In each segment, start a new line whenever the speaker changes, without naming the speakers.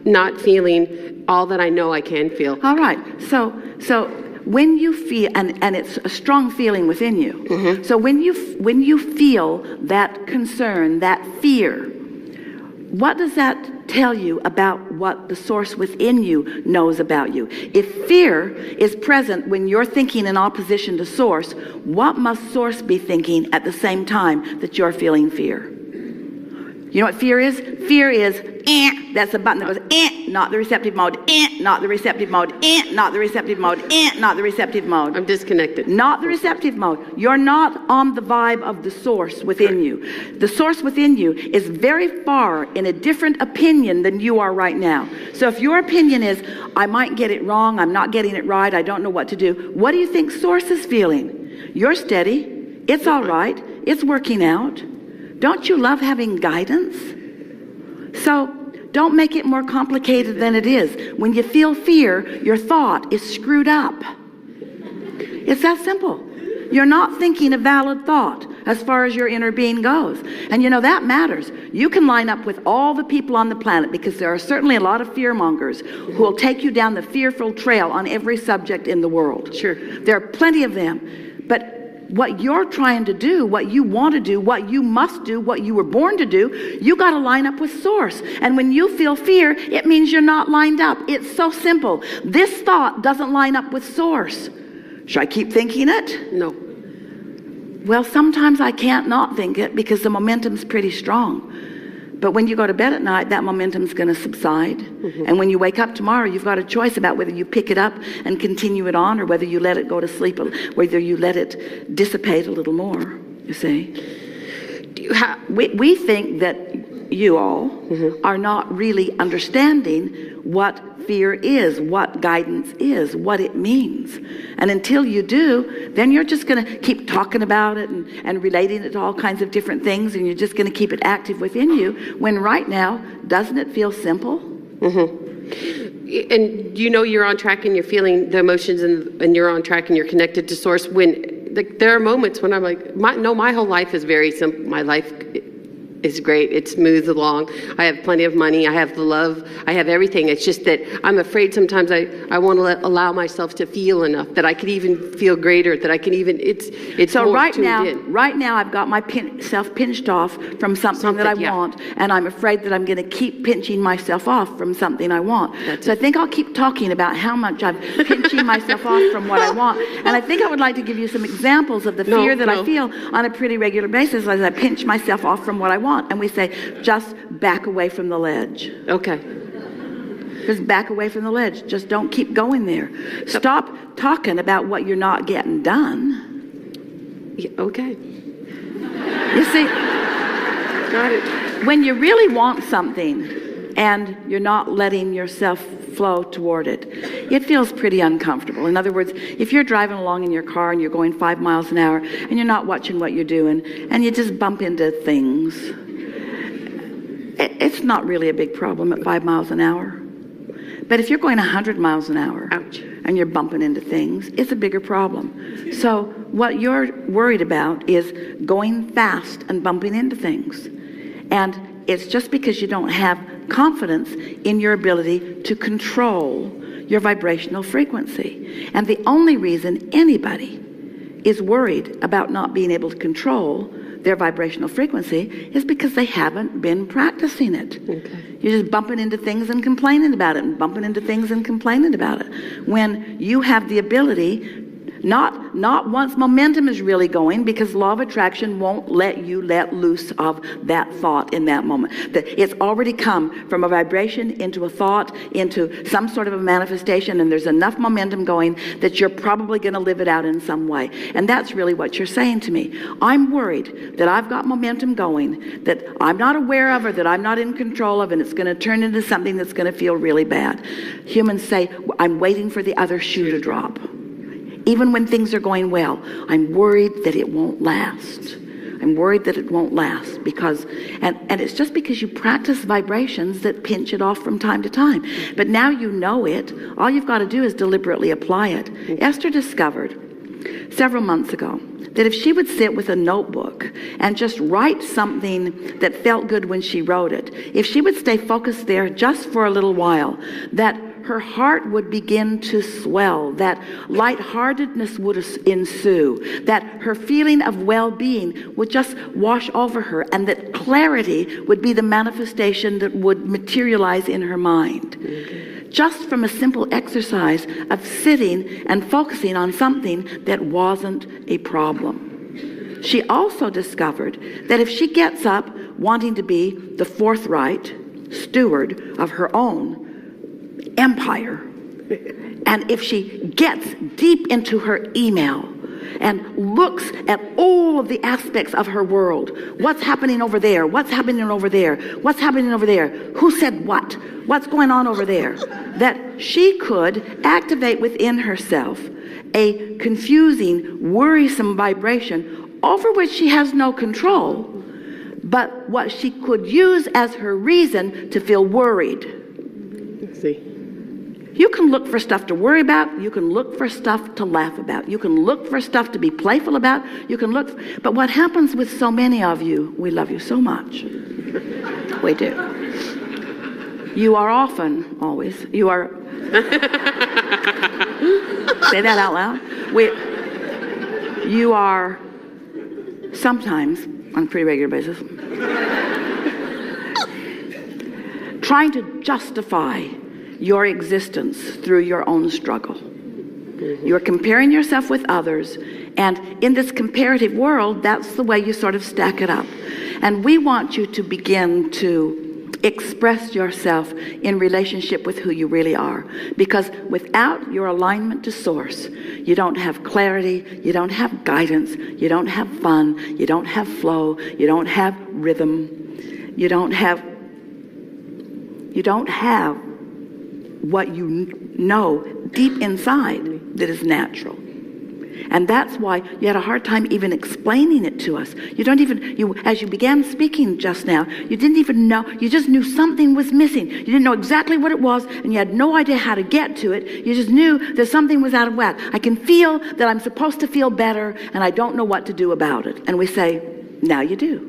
not feeling all that I know I can feel.
All right. So when you feel, and it's a strong feeling within you. Mm-hmm. So when you feel that concern, that fear, what does that tell you about what the source within you knows about you? If fear is present when you're thinking in opposition to source, what must source be thinking at the same time that you're feeling fear? You know what fear is? Fear is, that's the button that goes, not the receptive mode, not the receptive mode, not the receptive mode, not the receptive mode.
I'm disconnected.
Not the receptive mode. You're not on the vibe of the source within you. The source within you is very far in a different opinion than you are right now. So if your opinion is, I might get it wrong, I'm not getting it right, I don't know what to do, what do you think source is feeling? You're steady. It's all right. It's working out. Don't you love having guidance? So don't make it more complicated than it is. When you feel fear, your thought is screwed up. It's that simple. You're not thinking a valid thought as far as your inner being goes. And you know, that matters. You can line up with all the people on the planet, because there are certainly a lot of fear mongers who will take you down the fearful trail on every subject in the world.
Sure.
There are plenty of them. But what you're trying to do, what you want to do, what you must do, what you were born to do, you got to line up with source. And when you feel fear, it means you're not lined up. It's so simple. This thought doesn't line up with source. Should I keep thinking it?
No.
Well, sometimes I can't not think it because the momentum's pretty strong. But when you go to bed at night, that momentum's going to subside. Mm-hmm. And when you wake up tomorrow, you've got a choice about whether you pick it up and continue it on, or whether you let it go to sleep, or whether you let it dissipate a little more, you see. We think that you all mm-hmm. are not really understanding what fear is, what guidance is, what it means. And until you do, then you're just going to keep talking about it and relating it to all kinds of different things, and you're just going to keep it active within you, when right now, doesn't it feel simple?
Mm-hmm. And you know you're on track and you're feeling the emotions, and you're on track and you're connected to source, when there are moments when I'm like, my whole life is very simple. My life is great. It moves along. I have plenty of money. I have the love. I have everything. It's just that I'm afraid sometimes I want to allow myself to feel enough that I could even feel greater, that I can even, it's
so
more
right
tuned
now,
in.
Right now I've got myself pinched off from something that I want, and I'm afraid that I'm going to keep pinching myself off from something I want. I think I'll keep talking about how much I'm pinching myself off from what I want. And I think I would like to give you some examples of the fear that I feel on a pretty regular basis as I pinch myself off from what I want. And we say, just back away from the ledge.
Okay.
Just back away from the ledge. Just don't keep going there. Stop talking about what you're not getting done.
Yeah, okay.
You see,
got it.
When you really want something and you're not letting yourself flow toward it, it feels pretty uncomfortable. In other words, if you're driving along in your car and you're going 5 miles an hour and you're not watching what you're doing and you just bump into things, it's not really a big problem at 5 miles an hour. But if you're going 100 miles an hour, ouch, and you're bumping into things, it's a bigger problem. So what you're worried about is going fast and bumping into things. And it's just because you don't have confidence in your ability to control your vibrational frequency. And the only reason anybody is worried about not being able to control their vibrational frequency is because they haven't been practicing it. Okay. You're just bumping into things and complaining about it, and bumping into things and complaining about it. When you have the ability, not once momentum is really going, because law of attraction won't let you let loose of that thought in that moment. It's already come from a vibration into a thought, into some sort of a manifestation, and there's enough momentum going that you're probably going to live it out in some way. And that's really what you're saying to me. I'm worried that I've got momentum going that I'm not aware of, or that I'm not in control of, and it's going to turn into something that's going to feel really bad. Humans say, I'm waiting for the other shoe to drop. Even when things are going well, I'm worried that it won't last. I'm worried that it won't last because, and it's just because you practice vibrations that pinch it off from time to time. But now you know it. All you've got to do is deliberately apply it. Esther discovered several months ago that if she would sit with a notebook and just write something that felt good when she wrote it, if she would stay focused there just for a little while, that her heart would begin to swell, that lightheartedness would ensue, that her feeling of well-being would just wash over her, and that clarity would be the manifestation that would materialize in her mind. Just from a simple exercise of sitting and focusing on something that wasn't a problem. She also discovered that if she gets up wanting to be the forthright steward of her own empire, and if she gets deep into her email and looks at all of the aspects of her world, what's happening over there, what's happening over there, what's happening over there, who said what's going on over there, that she could activate within herself a confusing, worrisome vibration over which she has no control, but what she could use as her reason to feel worried.
See.
You can look for stuff to worry about. You can look for stuff to laugh about. You can look for stuff to be playful about. You can look. But what happens with so many of you, we love you so much. We do. You are often, always, you are. Say that out loud. You are sometimes, on a pretty regular basis, trying to justify your existence through your own struggle. You're comparing yourself with others, and in this comparative world, that's the way you sort of stack it up. And we want you to begin to express yourself in relationship with who you really are. Because without your alignment to source, you don't have clarity, you don't have guidance, you don't have fun, you don't have flow, you don't have rhythm, you don't have what you know deep inside that is natural. And that's why you had a hard time even explaining it to us. As you began speaking just now, you didn't even know, you just knew something was missing. You didn't know exactly what it was, and you had no idea how to get to it. You just knew that something was out of whack. I can feel that I'm supposed to feel better, and I don't know what to do about it. And we say, now you do.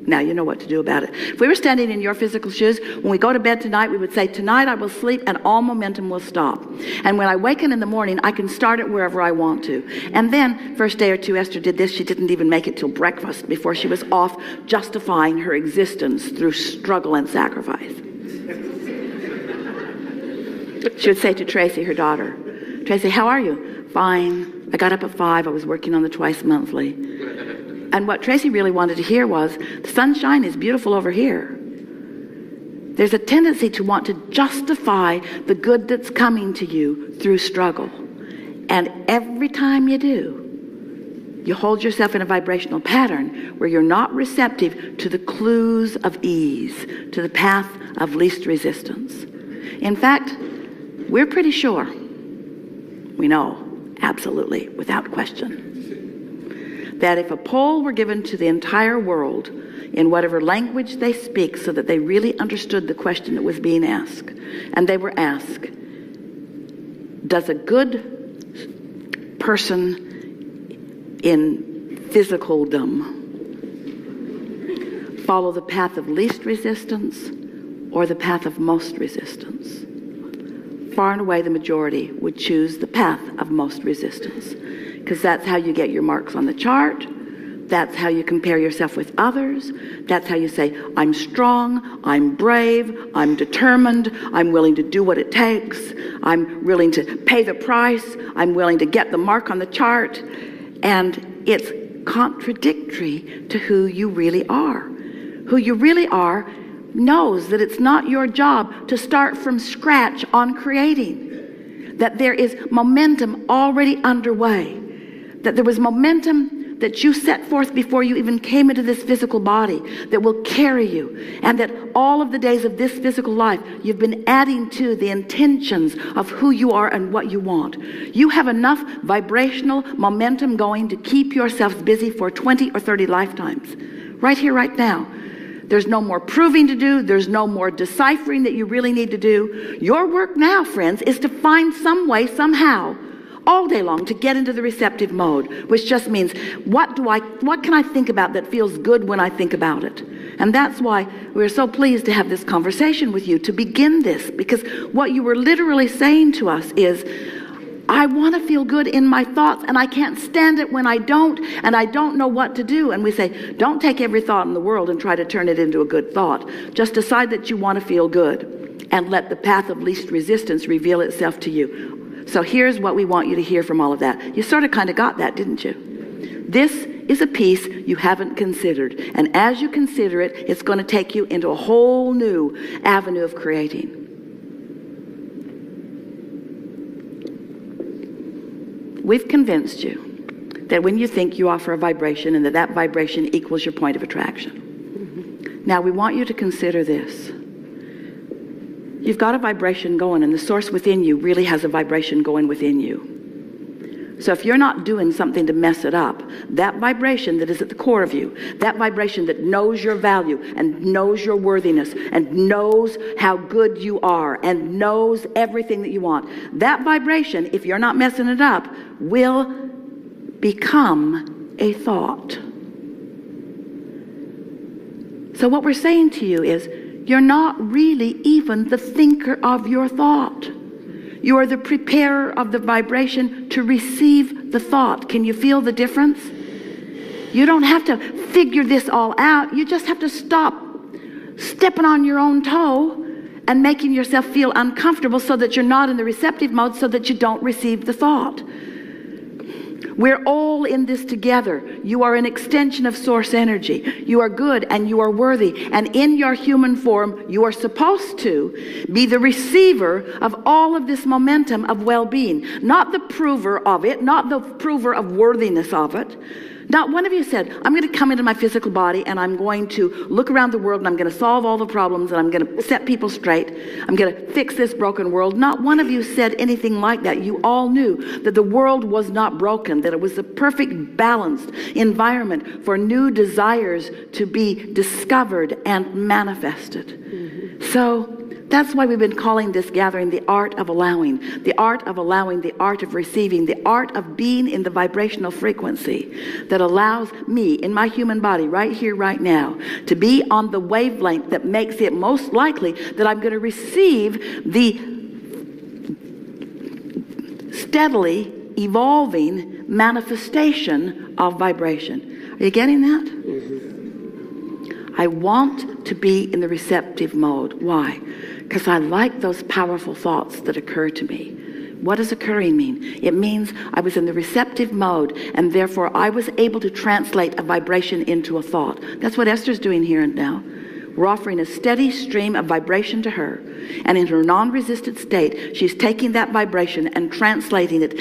Now you know what to do about it. If we were standing in your physical shoes, when we go to bed tonight, we would say, tonight I will sleep and all momentum will stop. And when I waken in the morning, I can start it wherever I want to. And then, first day or two, Esther did this. She didn't even make it till breakfast before she was off justifying her existence through struggle and sacrifice. She would say to Tracy, her daughter, Tracy, how are you? Fine. I got up at 5. I was working on the twice monthly. And what Tracy really wanted to hear was, the sunshine is beautiful over here. There's a tendency to want to justify the good that's coming to you through struggle. And every time you do, you hold yourself in a vibrational pattern where you're not receptive to the clues of ease, to the path of least resistance. In fact, we're pretty sure, we know, absolutely, without question, that if a poll were given to the entire world in whatever language they speak so that they really understood the question that was being asked, and they were asked, does a good person in physicaldom follow the path of least resistance or the path of most resistance? Far and away the majority would choose the path of most resistance, because that's how you get your marks on the chart. That's how you compare yourself with others. That's how you say, I'm strong, I'm brave, I'm determined, I'm willing to do what it takes, I'm willing to pay the price, I'm willing to get the mark on the chart. And it's contradictory to who you really are. Who you really are knows that it's not your job to start from scratch on creating. That there is momentum already underway. That there was momentum that you set forth before you even came into this physical body that will carry you. And that all of the days of this physical life, you've been adding to the intentions of who you are and what you want. You have enough vibrational momentum going to keep yourselves busy for 20 or 30 lifetimes. Right here, right now. There's no more proving to do. There's no more deciphering that you really need to do. Your work now, friends, is to find some way, somehow, all day long to get into the receptive mode, which just means what can I think about that feels good when I think about it? And that's why we're so pleased to have this conversation with you to begin this, because what you were literally saying to us is, I want to feel good in my thoughts, and I can't stand it when I don't, and I don't know what to do. And we say, don't take every thought in the world and try to turn it into a good thought. Just decide that you want to feel good, and let the path of least resistance reveal itself to you. So here's what we want you to hear from all of that. You sort of kind of got that, didn't you? This is a piece you haven't considered. And as you consider it, it's going to take you into a whole new avenue of creating. We've convinced you that when you think, you offer a vibration, and that vibration equals your point of attraction. Now we want you to consider this. You've got a vibration going, and the source within you really has a vibration going within you. So if you're not doing something to mess it up, that vibration that is at the core of you, that vibration that knows your value and knows your worthiness and knows how good you are and knows everything that you want, that vibration, if you're not messing it up, will become a thought. So what we're saying to you is, you're not really even the thinker of your thought. You are the preparer of the vibration to receive the thought. Can you feel the difference? You don't have to figure this all out. You just have to stop stepping on your own toe and making yourself feel uncomfortable so that you're not in the receptive mode, so that you don't receive the thought. We're all in this together. You are an extension of source energy. You are good and you are worthy. And in your human form, you are supposed to be the receiver of all of this momentum of well-being. Not the prover of it, not the prover of worthiness of it. Not one of you said, I'm going to come into my physical body and I'm going to look around the world and I'm going to solve all the problems and I'm going to set people straight. I'm going to fix this broken world. Not one of you said anything like that. You all knew that the world was not broken, that it was the perfect balanced environment for new desires to be discovered and manifested. So that's why we've been calling this gathering the art of allowing, the art of allowing, the art of receiving, the art of being in the vibrational frequency that allows me in my human body right here, right now, to be on the wavelength that makes it most likely that I'm going to receive the steadily evolving manifestation of vibration. Are you getting that? I want to be in the receptive mode. Why? Because I like those powerful thoughts that occur to me. What does occurring mean? It means I was in the receptive mode, and therefore I was able to translate a vibration into a thought. That's what Esther's doing here and now. We're offering a steady stream of vibration to her, and in her non-resisted state, she's taking that vibration and translating it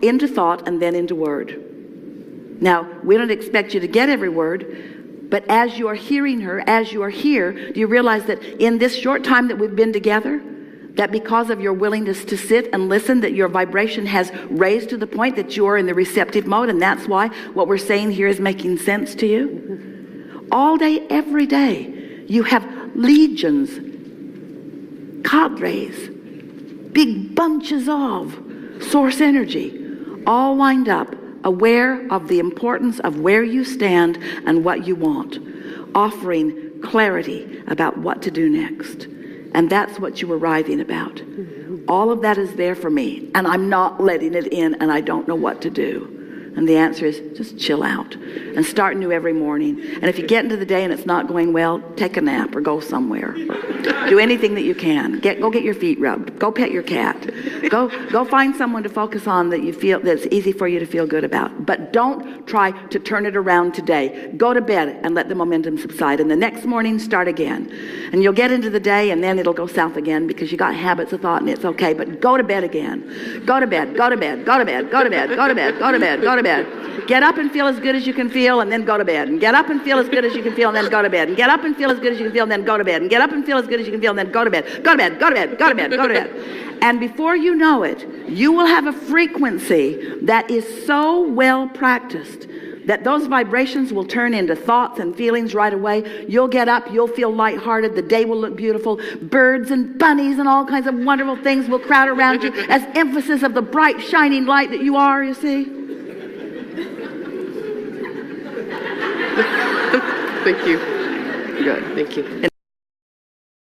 into thought and then into word. Now, we don't expect you to get every word, but as you are hearing her, as you are here, do you realize that in this short time that we've been together, that because of your willingness to sit and listen, that your vibration has raised to the point that you are in the receptive mode, and that's why what we're saying here is making sense to you? All day, every day, you have legions, cadres, big bunches of source energy, all lined up, aware of the importance of where you stand and what you want, offering clarity about what to do next. And that's what you were writhing about. All of that is there for me, and I'm not letting it in, and I don't know what to do. And the answer is just chill out and start new every morning. And if you get into the day and it's not going well, take a nap or go somewhere. Do anything that you can. Go get your feet rubbed. Go pet your cat. Go find someone to focus on that you feel that's easy for you to feel good about. But don't try to turn it around today. Go to bed and let the momentum subside. And the next morning, start again. And you'll get into the day and then it'll go south again because you got habits of thought and it's okay. But go to bed again. Go to bed. Go to bed. Go to bed. Go to bed. Go to bed. Go to bed. Go to bed. Get up and feel as good as you can feel and then go to bed. And get up and feel as good as you can feel and then go to bed. And get up and feel as good as you can feel and then go to bed. And get up and feel as good as you can feel and then go to bed. Go to bed. Go to bed. Go to bed. Go to bed. And before you know it, you will have a frequency that is so well practiced that those vibrations will turn into thoughts and feelings right away. You'll get up, you'll feel lighthearted, the day will look beautiful. Birds and bunnies and all kinds of wonderful things will crowd around you as emphasis of the bright, shining light that you are, you see.
Thank you.
Good.
Thank you.